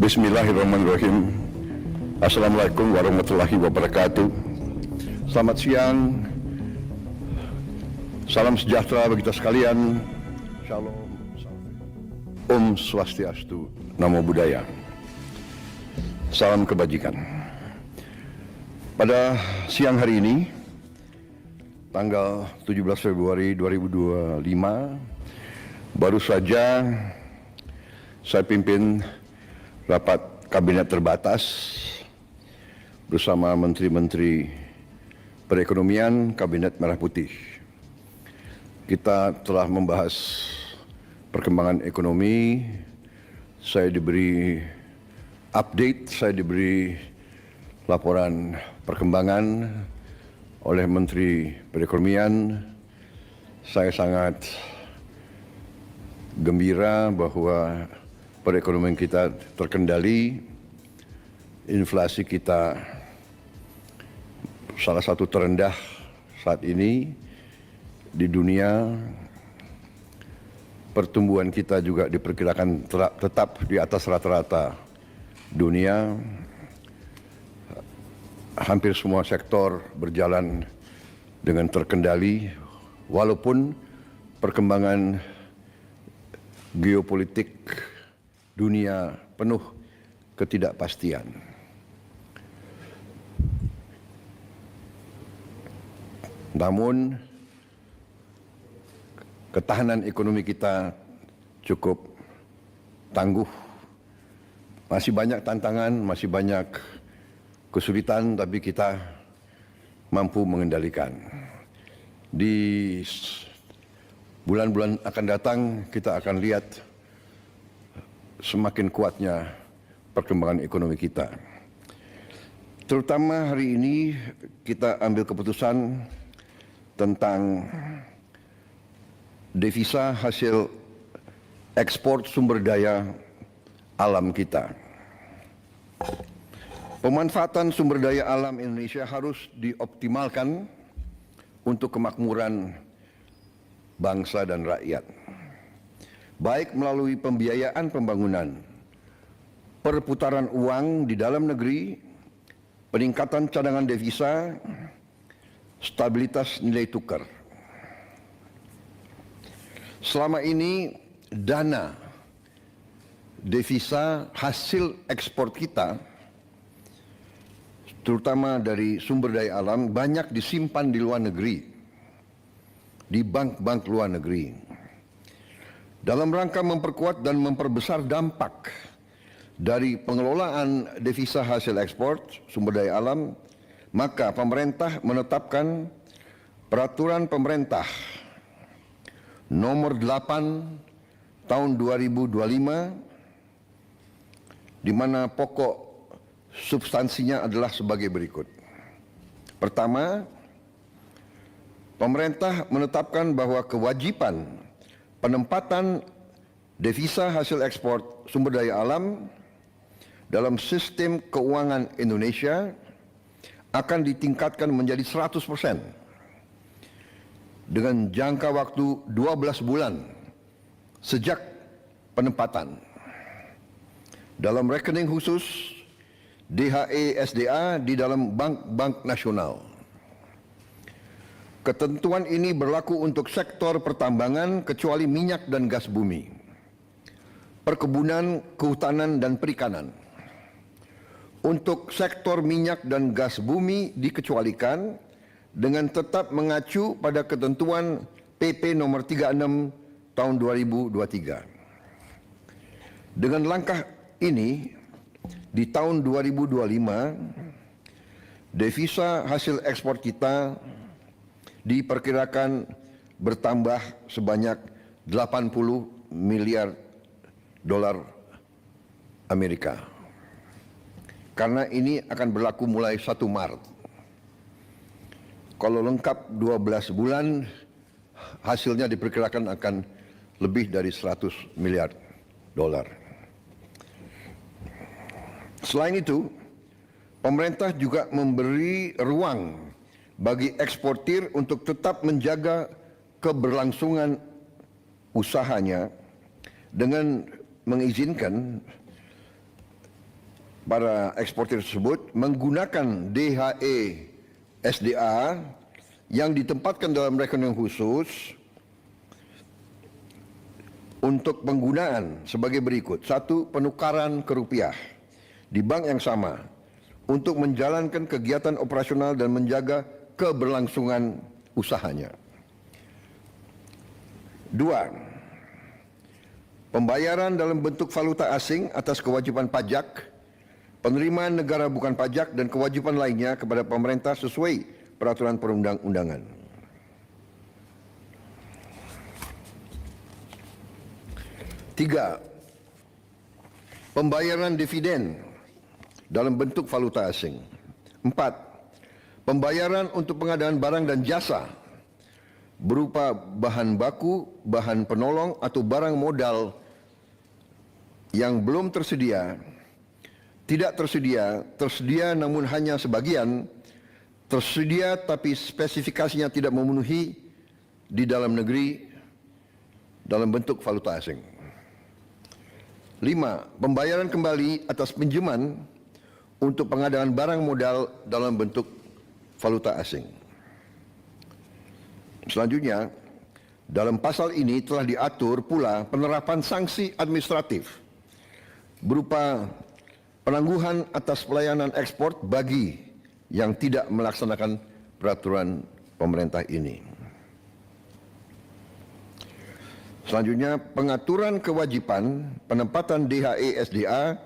Bismillahirrahmanirrahim. Assalamualaikum warahmatullahi wabarakatuh. Selamat siang. Salam sejahtera bagi kita sekalian. Shalom. Om Swastiastu. Namo Buddhaya. Salam kebajikan. Pada siang hari ini, tanggal 17 Februari 2025, baru saja saya pimpin rapat kabinet terbatas bersama menteri-menteri perekonomian Kabinet Merah Putih. Kita telah membahas perkembangan ekonomi, saya diberi update, saya diberi laporan perkembangan oleh Menteri Perekonomian. Saya sangat gembira bahwa perekonomian kita terkendali, inflasi kita salah satu terendah saat ini di dunia. Pertumbuhan kita juga diperkirakan tetap di atas rata-rata dunia. Hampir semua sektor berjalan dengan terkendali, walaupun perkembangan geopolitik dunia penuh ketidakpastian. Namun ketahanan ekonomi kita cukup tangguh. Masih banyak tantangan, masih banyak kesulitan, tapi kita mampu mengendalikan. Di bulan-bulan akan datang kita akan lihat semakin kuatnya perkembangan ekonomi kita. Terutama hari ini kita ambil keputusan tentang devisa hasil ekspor sumber daya alam kita. Pemanfaatan sumber daya alam Indonesia harus dioptimalkan untuk kemakmuran bangsa dan rakyat, baik melalui pembiayaan pembangunan, perputaran uang di dalam negeri, peningkatan cadangan devisa, stabilitas nilai tukar. Selama ini dana devisa hasil ekspor kita, terutama dari sumber daya alam, banyak disimpan di luar negeri, di bank-bank luar negeri. Dalam rangka memperkuat dan memperbesar dampak dari pengelolaan devisa hasil ekspor sumber daya alam, maka pemerintah menetapkan peraturan pemerintah nomor 8 tahun 2025, di mana pokok substansinya adalah sebagai berikut. Pertama, pemerintah menetapkan bahwa kewajiban penempatan devisa hasil ekspor sumber daya alam dalam sistem keuangan Indonesia akan ditingkatkan menjadi 100% dengan jangka waktu 12 bulan sejak penempatan. Dalam rekening khusus DHE SDA di dalam bank-bank nasional. Ketentuan ini berlaku untuk sektor pertambangan kecuali minyak dan gas bumi, perkebunan, kehutanan, dan perikanan. Untuk sektor minyak dan gas bumi dikecualikan dengan tetap mengacu pada ketentuan PP nomor 36 tahun 2023. Dengan langkah ini, di tahun 2025, devisa hasil ekspor kita diperkirakan bertambah sebanyak 80 miliar dolar Amerika. Karena ini akan berlaku mulai 1 Maret. Kalau lengkap 12 bulan, hasilnya diperkirakan akan lebih dari 100 miliar dolar. Selain itu, pemerintah juga memberi ruang bagi eksportir untuk tetap menjaga keberlangsungan usahanya dengan mengizinkan para eksportir tersebut menggunakan DHE SDA yang ditempatkan dalam rekening khusus untuk penggunaan sebagai berikut. 1. Penukaran ke rupiah di bank yang sama untuk menjalankan kegiatan operasional dan menjaga keberlangsungan usahanya. 2. Pembayaran dalam bentuk valuta asing atas kewajiban pajak, penerimaan negara bukan pajak dan kewajiban lainnya kepada pemerintah sesuai peraturan perundang-undangan. 3. Pembayaran dividen dalam bentuk valuta asing. 4. Pembayaran untuk pengadaan barang dan jasa berupa bahan baku, bahan penolong atau barang modal yang belum tersedia, tidak tersedia, tersedia namun hanya sebagian, tersedia tapi spesifikasinya tidak memenuhi di dalam negeri dalam bentuk valuta asing. 5. Pembayaran kembali atas pinjaman untuk pengadaan barang modal dalam bentuk valuta asing. Selanjutnya, dalam pasal ini telah diatur pula penerapan sanksi administratif berupa penangguhan atas pelayanan ekspor bagi yang tidak melaksanakan peraturan pemerintah ini. Selanjutnya, pengaturan kewajiban penempatan DHE SDA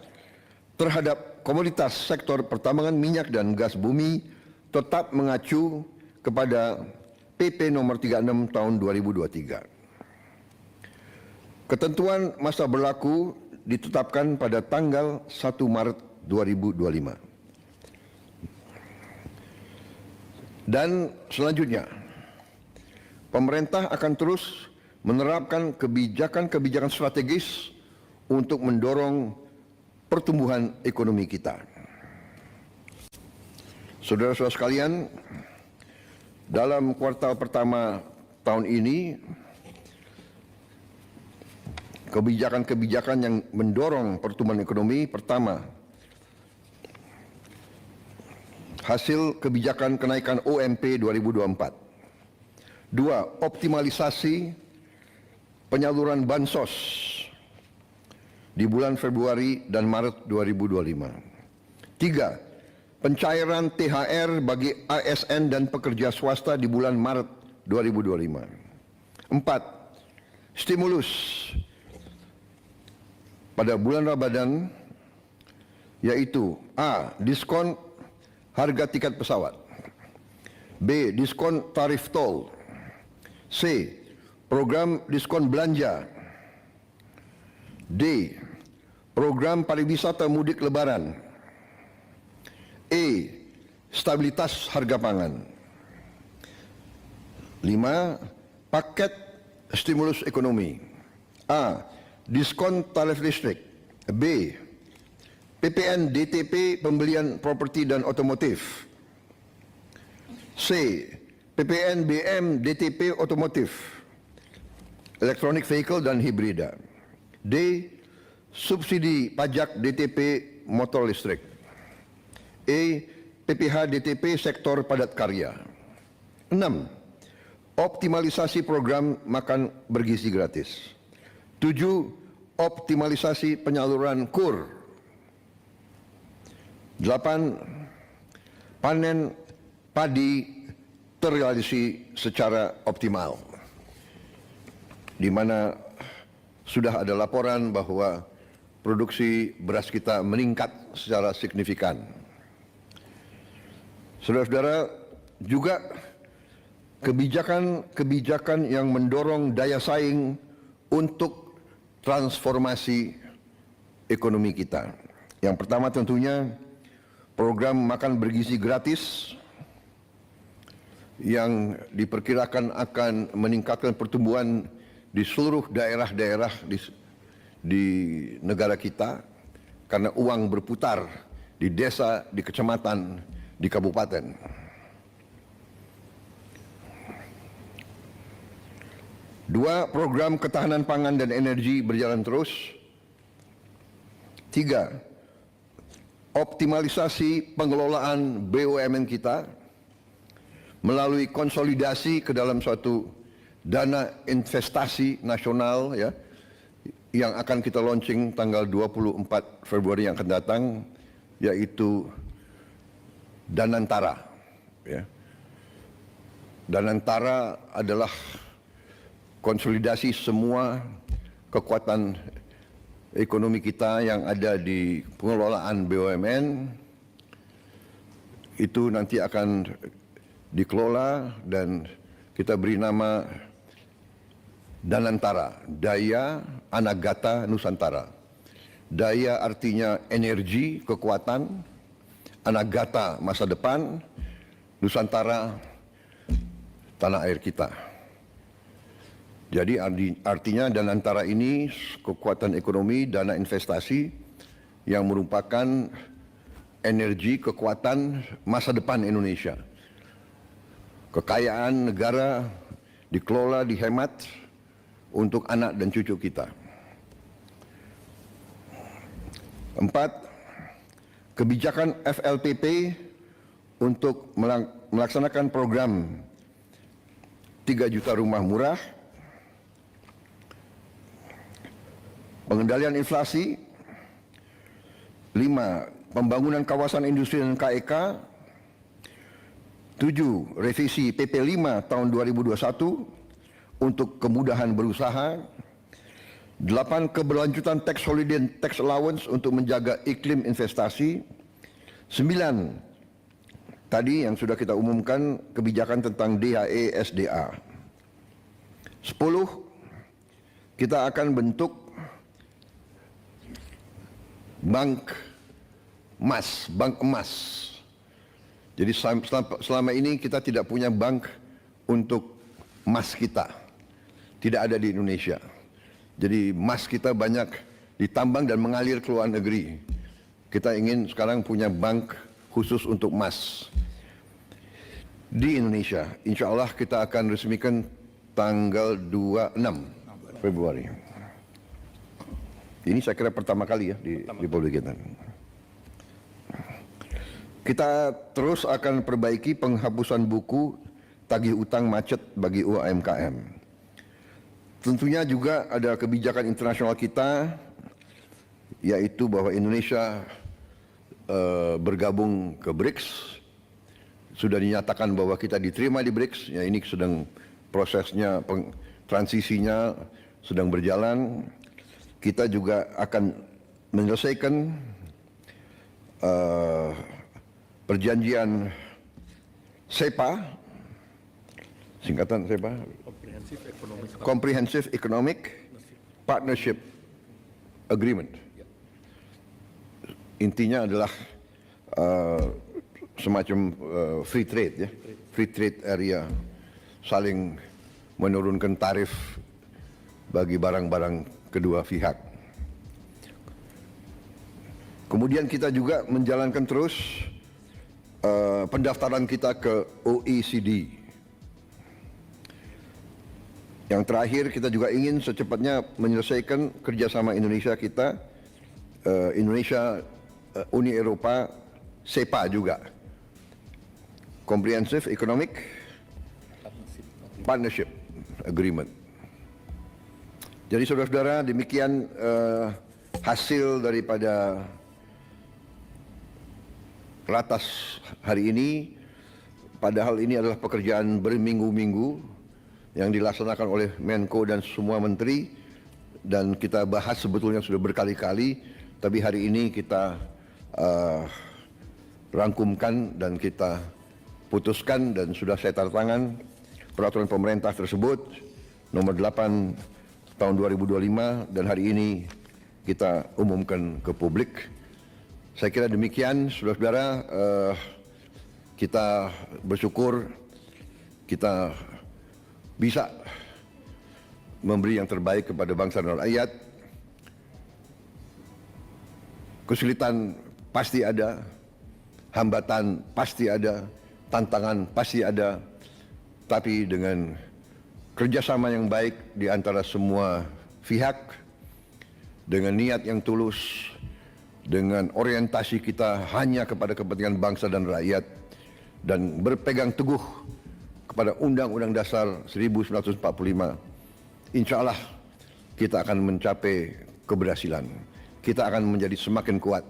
terhadap komoditas sektor pertambangan minyak dan gas bumi tetap mengacu kepada PP nomor 36 tahun 2023. Ketentuan masa berlaku ditetapkan pada tanggal 1 Maret 2025. Dan selanjutnya, pemerintah akan terus menerapkan kebijakan-kebijakan strategis untuk mendorong pertumbuhan ekonomi kita. Saudara-saudara sekalian, dalam kuartal pertama tahun ini, kebijakan-kebijakan yang mendorong pertumbuhan ekonomi, pertama, hasil kebijakan kenaikan OMP 2024. 2. Optimalisasi penyaluran bansos di bulan Februari dan Maret 2025. 3. Pencairan THR bagi ASN dan pekerja swasta di bulan Maret 2025. 4. Stimulus pada bulan Ramadan, yaitu A. Diskon harga tiket pesawat, B. Diskon tarif tol, C. Program diskon belanja, D. Program pariwisata mudik lebaran, E. Stabilitas harga pangan. 5. Paket stimulus ekonomi. A. Diskon tarif listrik, B. PPN DTP pembelian properti dan otomotif, C. PPN BM DTP otomotif, Electronic Vehicle dan Hibrida, D. Subsidi pajak DTP motor listrik, E. PPH DTP sektor padat karya. 6. Optimalisasi program makan bergizi gratis. 7. Optimalisasi penyaluran KUR. 8. Panen padi terrealisasi secara optimal, di mana sudah ada laporan bahwa produksi beras kita meningkat secara signifikan. Saudara-saudara, juga kebijakan-kebijakan yang mendorong daya saing untuk transformasi ekonomi kita. Yang pertama tentunya program makan bergizi gratis yang diperkirakan akan meningkatkan pertumbuhan di seluruh daerah-daerah di negara kita, karena uang berputar di desa, di kecamatan, di kabupaten. 2. Program ketahanan pangan dan energi berjalan terus. 3. optimalisasi pengelolaan BUMN kita melalui konsolidasi ke dalam suatu dana investasi nasional ya, yang akan kita launching tanggal 24 Februari yang akan datang, yaitu Danantara. Ya. Danantara adalah konsolidasi semua kekuatan ekonomi kita yang ada di pengelolaan BUMN. Itu nanti akan dikelola dan kita beri nama Danantara, Daya Anagata Nusantara. Daya artinya energi, kekuatan, Anagata masa depan, Nusantara tanah air kita. Jadi artinya Danantara ini kekuatan ekonomi, dana investasi yang merupakan energi, kekuatan masa depan Indonesia. Kekayaan negara dikelola, dihemat untuk anak dan cucu kita. 4. Kebijakan FLPP untuk melaksanakan program 3 juta rumah murah, pengendalian inflasi. 5. Pembangunan kawasan industri dan KEK. 7. Revisi PP 5 tahun 2021 untuk kemudahan berusaha. 8. Keberlanjutan tax holiday dan tax allowance untuk menjaga iklim investasi. 9. Tadi yang sudah kita umumkan kebijakan tentang DHE SDA. 10. Kita akan bentuk bank emas. Jadi selama ini kita tidak punya bank untuk emas kita. Tidak ada di Indonesia. Jadi emas kita banyak ditambang dan mengalir ke luar negeri. Kita ingin sekarang punya bank khusus untuk emas di Indonesia. Insya Allah kita akan resmikan tanggal 26 Februari. Ini saya kira pertama kali ya di Republik kita. Kita terus akan perbaiki penghapusan buku tagih utang macet bagi UMKM. Tentunya juga ada kebijakan internasional kita, yaitu bahwa Indonesia bergabung ke BRICS. Sudah dinyatakan bahwa kita diterima di BRICS, ya ini sedang prosesnya, transisinya sedang berjalan. Kita juga akan menyelesaikan perjanjian SEPA, singkatan SEPA, Comprehensive Economic Partnership Agreement. Intinya adalah semacam free trade ya, free trade area, saling menurunkan tarif bagi barang-barang kedua pihak. Kemudian kita juga menjalankan terus pendaftaran kita ke OECD. Yang terakhir kita juga ingin secepatnya menyelesaikan kerjasama Indonesia kita, Indonesia, Uni Eropa, SEPA juga, Comprehensive Economic Partnership Agreement. Jadi saudara-saudara, demikian hasil daripada ratas hari ini. Padahal ini adalah pekerjaan berminggu-minggu yang dilaksanakan oleh Menko dan semua menteri, dan kita bahas sebetulnya sudah berkali-kali, tapi hari ini kita rangkumkan dan kita putuskan, dan sudah saya tanda tangan peraturan pemerintah tersebut nomor 8 tahun 2025, dan hari ini kita umumkan ke publik. Saya kira demikian, saudara-saudara. Kita bersyukur kita bisa memberi yang terbaik kepada bangsa dan rakyat. Kesulitan pasti ada, hambatan pasti ada, tantangan pasti ada, tapi dengan kerjasama yang baik di antara semua pihak, dengan niat yang tulus, dengan orientasi kita hanya kepada kepentingan bangsa dan rakyat dan berpegang teguh kepada Undang-Undang Dasar 1945, insya Allah kita akan mencapai keberhasilan. Kita akan menjadi semakin kuat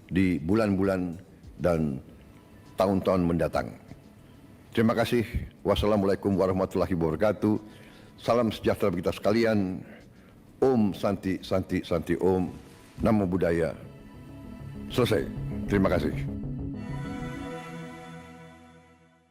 di bulan-bulan dan tahun-tahun mendatang. Terima kasih. Wassalamualaikum warahmatullahi wabarakatuh. Salam sejahtera bagi kita sekalian. Om Santi Santi Santi Om. Namo Buddhaya. Selesai. Terima kasih.